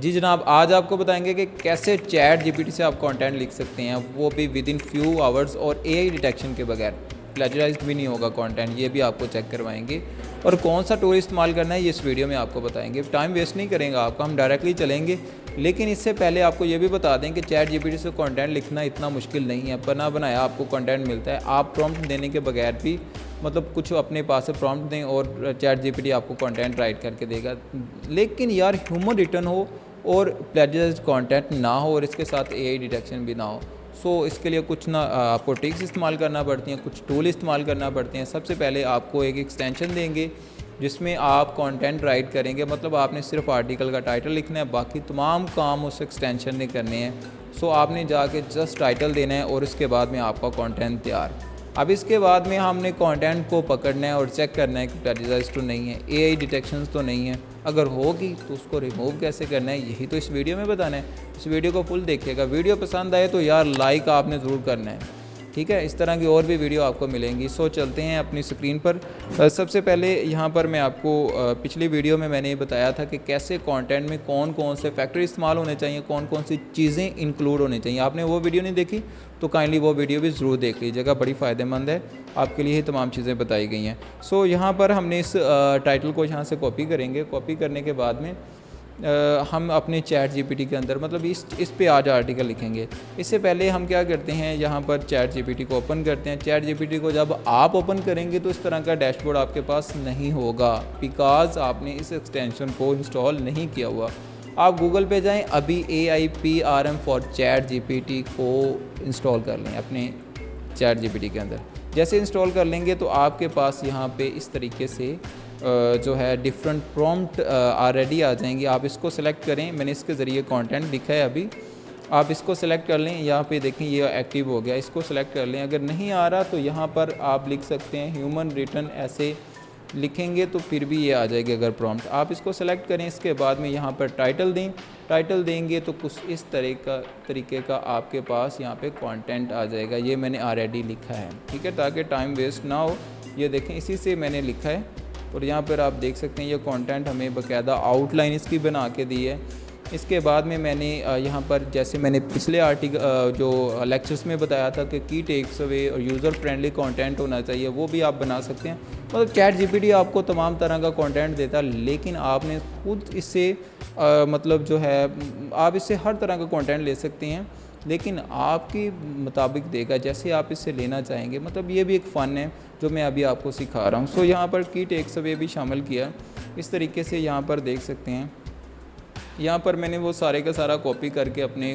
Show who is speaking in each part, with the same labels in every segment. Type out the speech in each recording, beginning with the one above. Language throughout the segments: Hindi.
Speaker 1: जी जनाब, आज आपको बताएंगे कि कैसे चैट जीपीटी से आप कंटेंट लिख सकते हैं, वो भी विद इन फ्यू आवर्स और एआई डिटेक्शन के बगैर। प्लेजराइज्ड भी नहीं होगा कंटेंट, ये भी आपको चेक करवाएंगे। और कौन सा टूल इस्तेमाल करना है ये इस वीडियो में आपको बताएंगे। टाइम वेस्ट नहीं करेंगे आपका, हम डायरेक्टली चलेंगे। लेकिन इससे पहले आपको ये भी बता दें कि चैट जीपीटी से कंटेंट लिखना इतना मुश्किल नहीं है। बना बनाया आपको कंटेंट मिलता है। आप प्रॉम्प्ट देने के बगैर भी मतलब कुछ अपने पास से प्रॉम्प्ट दें और चैट जीपीटी आपको कंटेंट राइट करके देगा। लेकिन यार ह्यूमन रिटर्न हो और प्लेजराइज्ड कंटेंट ना हो और इसके साथ एआई डिटेक्शन भी ना हो। सो इसके लिए कुछ ना आपको ट्रिक्स इस्तेमाल करना पड़ती हैं, कुछ टूल इस्तेमाल करना पड़ते हैं। सबसे पहले आपको एक एक्सटेंशन देंगे जिसमें आप कंटेंट राइट करेंगे। मतलब आपने सिर्फ आर्टिकल का टाइटल लिखना है, बाकी तमाम काम उस एक्सटेंशन ने करने हैं। सो आपने जाके जस्ट टाइटल देना है और उसके बाद में आपका कंटेंट तैयार। अब इसके बाद में हमने कंटेंट को पकड़ना है और चेक करना है कि प्लेजराइज्ड तो नहीं है, एआई डिटेक्शंस तो नहीं है। अगर होगी तो उसको रिमूव कैसे करना है यही तो इस वीडियो में बताना है। इस वीडियो को फुल देखिएगा। वीडियो पसंद आए तो यार लाइक आपने ज़रूर करना है, ठीक है। इस तरह की और भी वीडियो आपको मिलेंगी। सो चलते हैं अपनी स्क्रीन पर। सबसे पहले यहाँ पर मैं आपको पिछली वीडियो में मैंने बताया था कि कैसे कंटेंट में कौन कौन से फैक्टर इस्तेमाल होने चाहिए, कौन कौन सी चीज़ें इंक्लूड होनी चाहिए। आपने वो वीडियो नहीं देखी तो काइंडली वो वीडियो भी ज़रूर देख लीजिएगा, बड़ी फ़ायदेमंद है, आपके लिए ही तमाम चीज़ें बताई गई हैं। सो यहाँ पर हमने इस टाइटल को यहाँ से कॉपी करेंगे। कॉपी करने के बाद में हम अपने चैट जीपीटी के अंदर मतलब इस पे आज आर्टिकल लिखेंगे। इससे पहले हम क्या करते हैं, यहाँ पर चैट जीपीटी को ओपन करते हैं। चैट जीपीटी को जब आप ओपन करेंगे तो इस तरह का डैशबोर्ड आपके पास नहीं होगा, बिकॉज आपने इस एक्सटेंशन को इंस्टॉल नहीं किया हुआ। आप गूगल पे जाएं, अभी AIPRM फॉर चैट जीपीटी को इंस्टॉल कर लें अपने चैट जीपीटी के अंदर। जैसे इंस्टॉल कर लेंगे तो आपके पास यहाँ पे इस तरीके से जो है डिफरेंट प्रॉम्प्ट ऑलरेडी आ जाएंगे। आप इसको सेलेक्ट करें, मैंने इसके ज़रिए कंटेंट लिखा है अभी। आप इसको सेलेक्ट कर लें, यहाँ पे देखें ये एक्टिव हो गया, इसको सेलेक्ट कर लें। अगर नहीं आ रहा तो यहाँ पर आप लिख सकते हैं ह्यूमन रिटर्न, ऐसे लिखेंगे तो फिर भी ये आ जाएगी अगर प्रॉम्प्ट। आप इसको सेलेक्ट करें, इसके बाद में यहाँ पर टाइटल दें। टाइटल देंगे तो कुछ इस तरीके का आपके पास यहाँ पे कंटेंट आ जाएगा। ये मैंने ऑलरेडी लिखा है, ठीक है, ताकि टाइम वेस्ट ना हो। ये देखें इसी से मैंने लिखा है और यहाँ पर आप देख सकते हैं ये कंटेंट हमें बाकायदा आउटलाइन इसकी बना के दी है। इसके बाद में मैंने यहाँ पर जैसे मैंने पिछले आर्टिकल जो लेक्चर्स में बताया था कि की टेक्स अवे और यूज़र फ्रेंडली कंटेंट होना चाहिए, वो भी आप बना सकते हैं। मतलब चैट जीपीटी आपको तमाम तरह का कंटेंट देता है, लेकिन आपने खुद इससे मतलब जो है आप इससे हर तरह का कंटेंट ले सकते हैं, लेकिन आपके मुताबिक देगा जैसे आप इससे लेना चाहेंगे। मतलब ये भी एक फ़न है जो मैं अभी आपको सिखा रहा हूँ। सो यहाँ पर की टेक्स अवे भी शामिल किया, इस तरीके से यहाँ पर देख सकते हैं। यहाँ पर मैंने वो सारे का सारा कॉपी करके अपने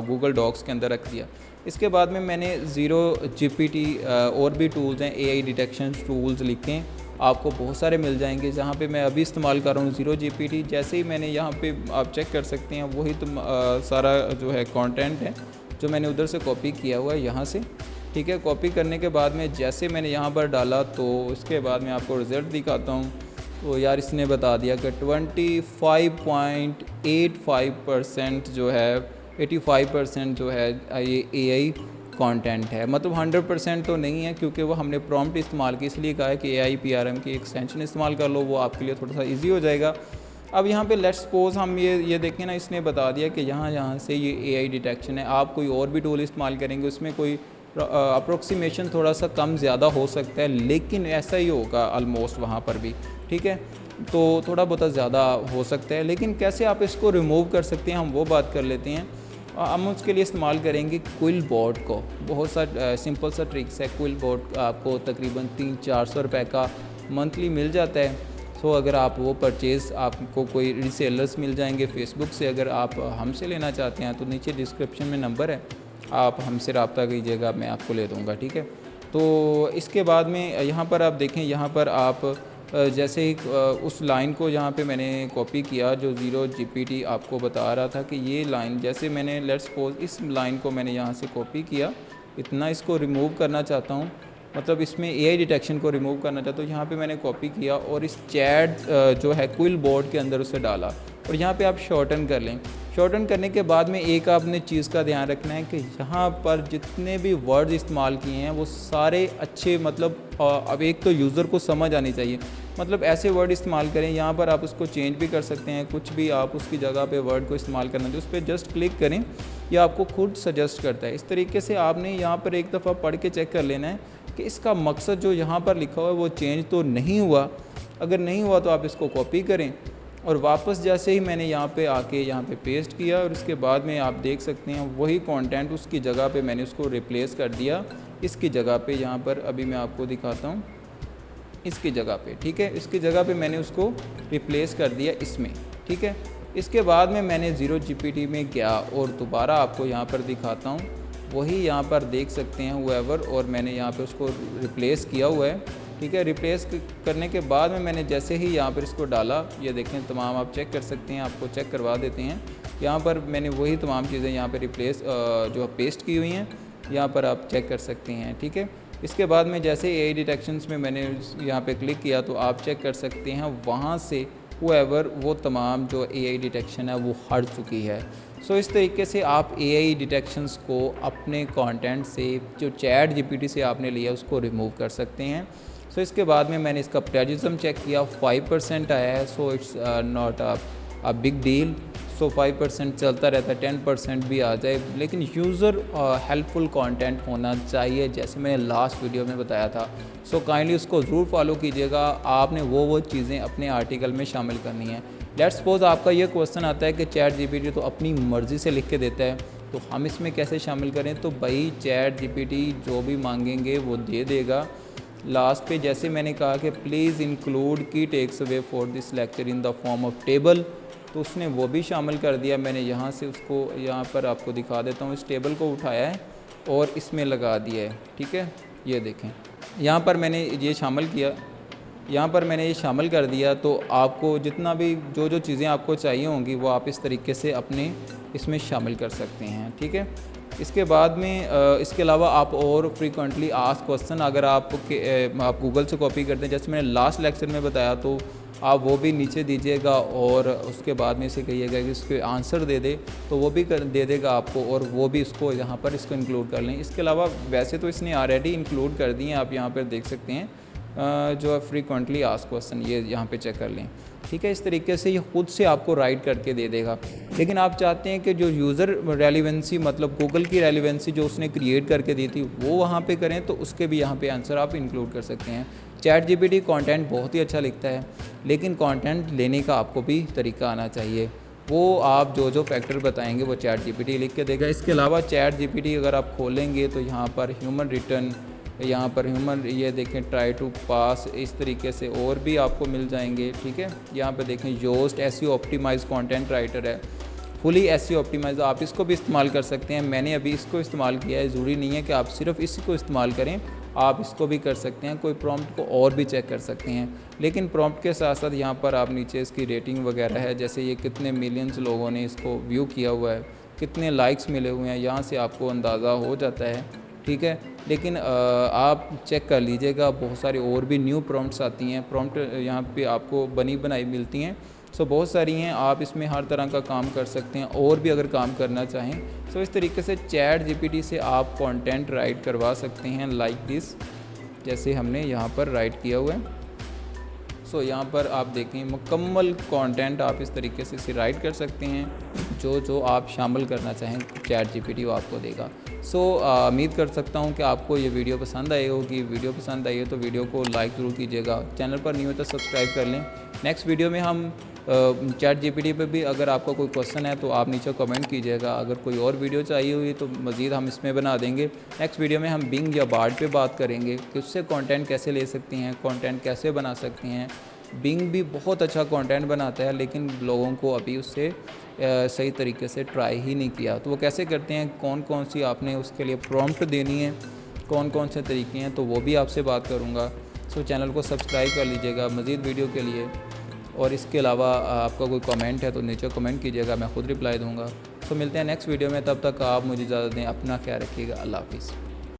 Speaker 1: गूगल डॉक्स के अंदर रख दिया। इसके बाद में मैंने ज़ीरो जीपीटी और भी टूल्स हैं, एआई डिटेक्शन टूल्स लिखें, आपको बहुत सारे मिल जाएंगे। जहाँ पे मैं अभी इस्तेमाल कर रहा हूँ ज़ीरो जीपीटी। जैसे ही मैंने यहाँ पे आप चेक कर सकते हैं वही सारा जो है कंटेंट है जो मैंने उधर से कॉपी किया हुआ है यहाँ से, ठीक है। कॉपी करने के बाद में जैसे मैंने यहाँ पर डाला तो उसके बाद मैं आपको रिज़ल्ट दिखाता हूँ। तो यार इसने बता दिया कि 25.85% जो है 85% जो है ये एआई कंटेंट है। मतलब 100% तो नहीं है, क्योंकि वो हमने प्रॉम्प्ट इस्तेमाल की, इसलिए कहा है कि AIPRM की एक्सटेंशन इस्तेमाल कर लो, वो आपके लिए थोड़ा सा इजी हो जाएगा। अब यहाँ पे लेट्स सपोज हम ये देखें ना, इसने बता दिया कि यहाँ से ये एआई डिटेक्शन है। आप कोई और भी टूल इस्तेमाल करेंगे उसमें कोई अप्रोक्सीमेशन थोड़ा सा कम ज़्यादा हो सकता है, लेकिन ऐसा ही होगा ऑलमोस्ट वहाँ पर भी, ठीक है। तो थोड़ा बहुत ज़्यादा हो सकता है, लेकिन कैसे आप इसको रिमूव कर सकते हैं हम वो बात कर लेते हैं। हम उसके लिए इस्तेमाल करेंगे क्विल बोर्ड को। बहुत सा सिंपल सा ट्रिक्स है। क्विल बोर्ड आपको तकरीबन 300-400 रुपये का मंथली मिल जाता है। सो अगर आप वो परचेज़, आपको कोई रीसेलर्स मिल जाएंगे फेसबुक से। अगर आप हमसे लेना चाहते हैं तो नीचे डिस्क्रिप्शन में नंबर है, आप हमसे रब्ता कीजिएगा, मैं आपको ले दूँगा, ठीक है। तो इसके बाद में यहाँ पर आप देखें, यहाँ पर आप जैसे ही उस लाइन को यहाँ पे मैंने कॉपी किया जो ज़ीरो जीपीटी आपको बता रहा था कि ये लाइन, जैसे मैंने लेट्स सपोज इस लाइन को मैंने यहाँ से कॉपी किया, इतना इसको रिमूव करना चाहता हूँ, मतलब इसमें एआई डिटेक्शन को रिमूव करना चाहता हूँ। यहाँ पे मैंने कॉपी किया और इस चैट जो है क्विल बोर्ड के अंदर उसे डाला और यहाँ पे आप शॉर्टन कर लें। शॉर्टन करने के बाद में एक आपने चीज़ का ध्यान रखना है कि यहाँ पर जितने भी वर्ड्स इस्तेमाल किए हैं वो सारे अच्छे, मतलब अब एक तो यूज़र को समझ आनी चाहिए। मतलब ऐसे वर्ड इस्तेमाल करें। यहाँ पर आप उसको चेंज भी कर सकते हैं, कुछ भी आप उसकी जगह पे वर्ड को इस्तेमाल करना है तो उस पर जस्ट क्लिक करें, ये आपको खुद सजेस्ट करता है। इस तरीके से आपने यहाँ पर एक दफ़ा पढ़ के चेक कर लेना है कि इसका मकसद जो यहाँ पर लिखा हुआ है वो चेंज तो नहीं हुआ। अगर नहीं हुआ तो आप इसको कॉपी करें और वापस जैसे ही मैंने यहाँ पे आके यहाँ पे पेस्ट किया और उसके बाद में आप देख सकते हैं वही कंटेंट उसकी जगह पे मैंने उसको रिप्लेस कर दिया इसकी जगह पे। यहाँ पर अभी मैं आपको दिखाता हूँ इसकी जगह पे, ठीक है, इसकी जगह पे मैंने उसको रिप्लेस कर दिया इसमें, ठीक है। इसके बाद में मैंने ज़ीरो GPT में गया और दोबारा आपको यहाँ पर दिखाता हूँ, वही यहाँ पर देख सकते हैं हुएवर, और मैंने यहाँ पे उसको रिप्लेस किया हुआ है, ठीक है। रिप्लेस करने के बाद में मैंने जैसे ही यहाँ पर इसको डाला, ये देखें तमाम आप चेक कर सकते हैं, आपको चेक करवा देते हैं। यहाँ पर मैंने वही तमाम चीज़ें यहाँ पर रिप्लेस जो पेस्ट की हुई हैं, यहाँ पर आप चेक कर सकते हैं, ठीक है। इसके बाद में जैसे AI डिटेक्शंस में मैंने यहाँ पे क्लिक किया तो आप चेक कर सकते हैं वहाँ से हुएवर वो तमाम जो AI डिटेक्शन है वो हट चुकी है। सो इस तरीके से आप AI डिटेक्शंस को अपने कंटेंट से जो चैट GPT से आपने लिया उसको रिमूव कर सकते हैं। सो इसके बाद में मैंने इसका प्लेजिज्म चेक किया, 5% आया है। So it's not a big deal. So 5% चलता रहता है, 10% भी आ जाए, लेकिन यूज़र हेल्पफुल कंटेंट होना चाहिए जैसे मैंने लास्ट वीडियो में बताया था। सो काइंडली उसको ज़रूर फॉलो कीजिएगा। आपने वो चीज़ें अपने आर्टिकल में शामिल करनी है। लेट्स सपोज आपका ये क्वेश्चन आता है कि चैट GPT तो अपनी मर्ज़ी से लिख के देता है, तो हम इसमें कैसे शामिल करें? तो भाई चैट GPT जो भी मांगेंगे वो दे देगा। लास्ट पे जैसे मैंने कहा कि प्लीज़ इंक्लूड की takes away for this lecture in the form of table, तो उसने वो भी शामिल कर दिया। मैंने यहाँ से उसको यहाँ पर आपको दिखा देता हूँ, इस टेबल को उठाया है और इसमें लगा दिया है, ठीक है। ये देखें यहाँ पर मैंने ये शामिल किया, यहाँ पर मैंने ये शामिल कर दिया। तो आपको जितना भी जो चीज़ें आपको चाहिए होंगी वो आप इस तरीके से अपने इसमें शामिल कर सकते हैं, ठीक है। इसके बाद में इसके अलावा आप और फ्रीक्वेंटली आस्क्ड क्वेश्चन अगर आप गूगल से कॉपी करते हैं, जैसे मैंने लास्ट लेक्चर में बताया, तो आप वो भी नीचे दीजिएगा और उसके बाद में इसे कहिएगा कि इसके आंसर दे दे, तो वो भी दे देगा आपको, और वो भी इसको यहाँ पर इसको इंक्लूड कर लें। इसके अलावा वैसे तो इसने ऑलरेडी इंक्लूड कर दिए हैं, आप यहाँ पर देख सकते हैं जो फ्रीक्वेंटली आस्क्ड क्वेश्चन, ये यहाँ पे चेक कर लें, ठीक है। इस तरीके से ये खुद से आपको राइट करके दे देगा। लेकिन आप चाहते हैं कि जो यूज़र रेलिवेंसी, मतलब गूगल की रेलिवेंसी जो उसने क्रिएट करके दी थी वो वहाँ पे करें, तो उसके भी यहाँ पे आंसर आप इंक्लूड कर सकते हैं। चैट GPT कंटेंट बहुत ही अच्छा लिखता है, लेकिन कंटेंट लेने का आपको भी तरीका आना चाहिए। वो आप जो फैक्टर बताएंगे वो चैट GPT लिख के देगा। इसके अलावा चैट GPT अगर आप खोलेंगे तो यहाँ पर ह्यूमन रिटर्न, यहाँ पर ह्यूमन, ये देखें ट्राई टू पास, इस तरीके से और भी आपको मिल जाएंगे, ठीक है। यहाँ पे देखें Yoast SEO optimise content writer है, फुली SEO ऑप्टिमाइज, आप इसको भी इस्तेमाल कर सकते हैं। मैंने अभी इसको इस्तेमाल किया है, ज़रूरी नहीं है कि आप सिर्फ इसी को इस्तेमाल करें, आप इसको भी कर सकते हैं। कोई प्रॉम्प्ट को और भी चेक कर सकते हैं, लेकिन प्रॉम्प्ट के साथ साथ यहाँ पर आप नीचे इसकी रेटिंग वगैरह है, जैसे ये कितने मिलियंस लोगों ने इसको व्यू किया हुआ है, कितने लाइक्स मिले हुए हैं, यहाँ से आपको अंदाज़ा हो जाता है, ठीक है। लेकिन आप चेक कर लीजिएगा, बहुत सारी और भी न्यू प्रॉम्प्ट्स आती हैं, प्रॉम्प्ट यहाँ पे आपको बनी बनाई मिलती हैं। सो बहुत सारी हैं, आप इसमें हर तरह का काम कर सकते हैं, और भी अगर काम करना चाहें। सो इस तरीके से चैट GPT से आप कंटेंट राइट करवा सकते हैं, लाइक दिस, जैसे हमने यहाँ पर राइट किया हुआ है। सो यहाँ पर आप देखें मुकम्मल कंटेंट आप इस तरीके से इसे राइट कर सकते हैं, जो आप शामिल करना चाहें चैट GPT वो आपको देगा। सो उम्मीद कर सकता हूँ कि आपको ये वीडियो पसंद आई होगी। वीडियो पसंद आई है तो वीडियो को लाइक ज़रूर कीजिएगा, चैनल पर न्यू है तो सब्सक्राइब कर लें। नेक्स्ट वीडियो में हम चैट GPT पे भी अगर आपका कोई क्वेश्चन है तो आप नीचे कमेंट कीजिएगा। अगर कोई और वीडियो चाहिए हुई तो मज़ीद हम इसमें बना देंगे। नेक्स्ट वीडियो में हम बिंग या बार्ड पे बात करेंगे कि उससे कंटेंट कैसे ले सकते हैं, कंटेंट कैसे बना सकते हैं। बिंग भी बहुत अच्छा कंटेंट बनाता है, लेकिन लोगों को अभी उससे सही तरीके से ट्राई ही नहीं किया। तो वो कैसे करते हैं, कौन कौन सी आपने उसके लिए प्रॉम्प्ट देनी है, कौन कौन से तरीके हैं, तो वो भी आपसे बात करूँगा। सो चैनल को सब्सक्राइब कर लीजिएगा मज़ीद वीडियो के लिए। और इसके अलावा आपका कोई कमेंट है तो नीचे कमेंट कीजिएगा, मैं खुद रिप्लाई दूँगा। सो मिलते हैं नेक्स्ट वीडियो में, तब तक आप मुझे इजाज़त दें, अपना ख्याल रखिएगा। अल्लाह हाफ़िज़।